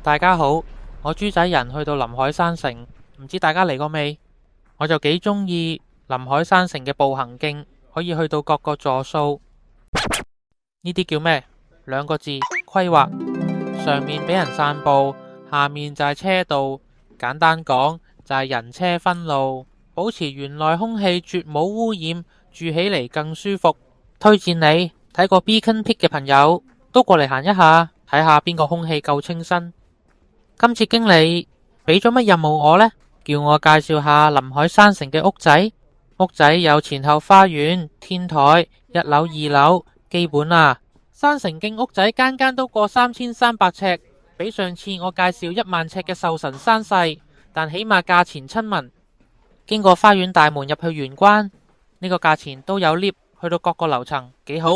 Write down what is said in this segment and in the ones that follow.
大家好，我豬仔人去到臨海山城，唔知大家嚟過未？我就幾鍾意臨海山城嘅步行徑，可以去到各個座數。呢啲叫咩？兩個字，規劃。上面俾人散步，下面就係車道。簡單講就係人車分路，保持園內空氣絕冇污染，住起嚟更舒服。推薦你睇過 Beacon Peak 嘅朋友都過嚟行一下，睇下邊個空氣夠清新。今次經理俾咗乜任務我呢？叫我介紹下臨海山城嘅屋仔。屋仔有前後花園、天台、一樓、二樓，基本啊。山城徑屋仔間間都過3300尺，比上次我介紹1萬尺嘅壽臣山細，但起碼價錢親民。經過花園大門入去玄關，呢個價錢都有 lift 去到各個樓層，幾好。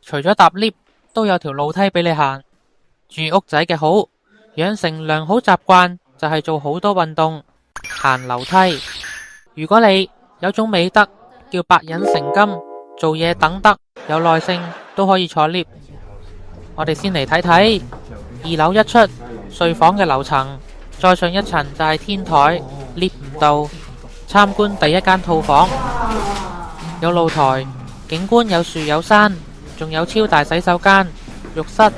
除咗搭 lift，都有條路梯俾你行。住屋仔嘅好，養成良好習慣就係做好多運動，行樓梯。如果你有種美德叫百忍成金，做嘢等得有耐性都可以坐 lift。我哋先嚟睇睇2樓一出睡房嘅樓層，再上一層就係天台，lift 唔到。參觀第一間套房，有露台，景觀有樹有山，仲有超大洗手間、浴室。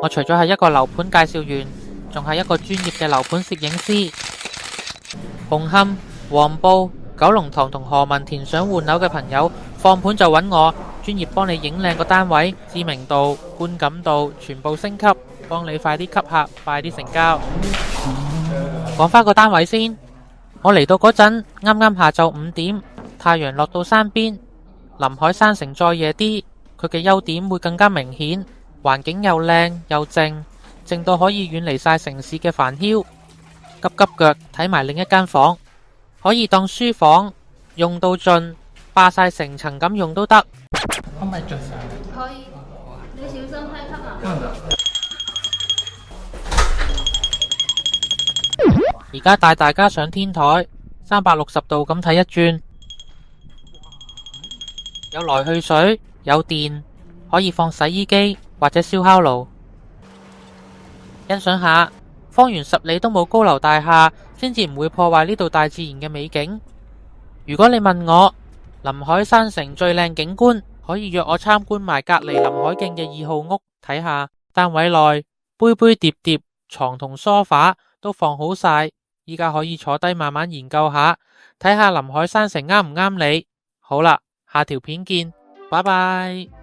我除咗係一個樓盤介紹員，仲係一個專業嘅樓盤攝影師。紅磡、黃埔、九龍塘同何文田想換樓嘅朋友，放盤就揾我，專業幫你影靚個單位，知名度、觀感度全部升級，幫你快啲吸客，快啲成交。講返個單位先，我嚟到嗰陣啱啱下晝5點，太陽落到山邊，臨海山城再夜啲，佢嘅優點會更加明顯。環境又靚又靜，靜到可以遠離晒城市嘅煩囂。急急腳睇埋另一間房，可以當書房，用到盡，霸晒成層咁用都得。可唔可以着上？可以，你小心梯級啊！而家帶大家上天台，360度咁睇一轉，有來去水，有電，可以放洗衣機或者燒烤爐。欣賞下，方圓10里都冇高樓大廈，先至唔會破壞呢度大自然嘅美景。如果你問我臨海山城最靚景觀，可以約我參觀埋隔籬臨海徑嘅2號屋睇下。單位內杯杯碟碟，床同梳化都放好晒，依家可以坐低慢慢研究下，睇下臨海山城啱唔啱你。好啦，下條片見，拜拜。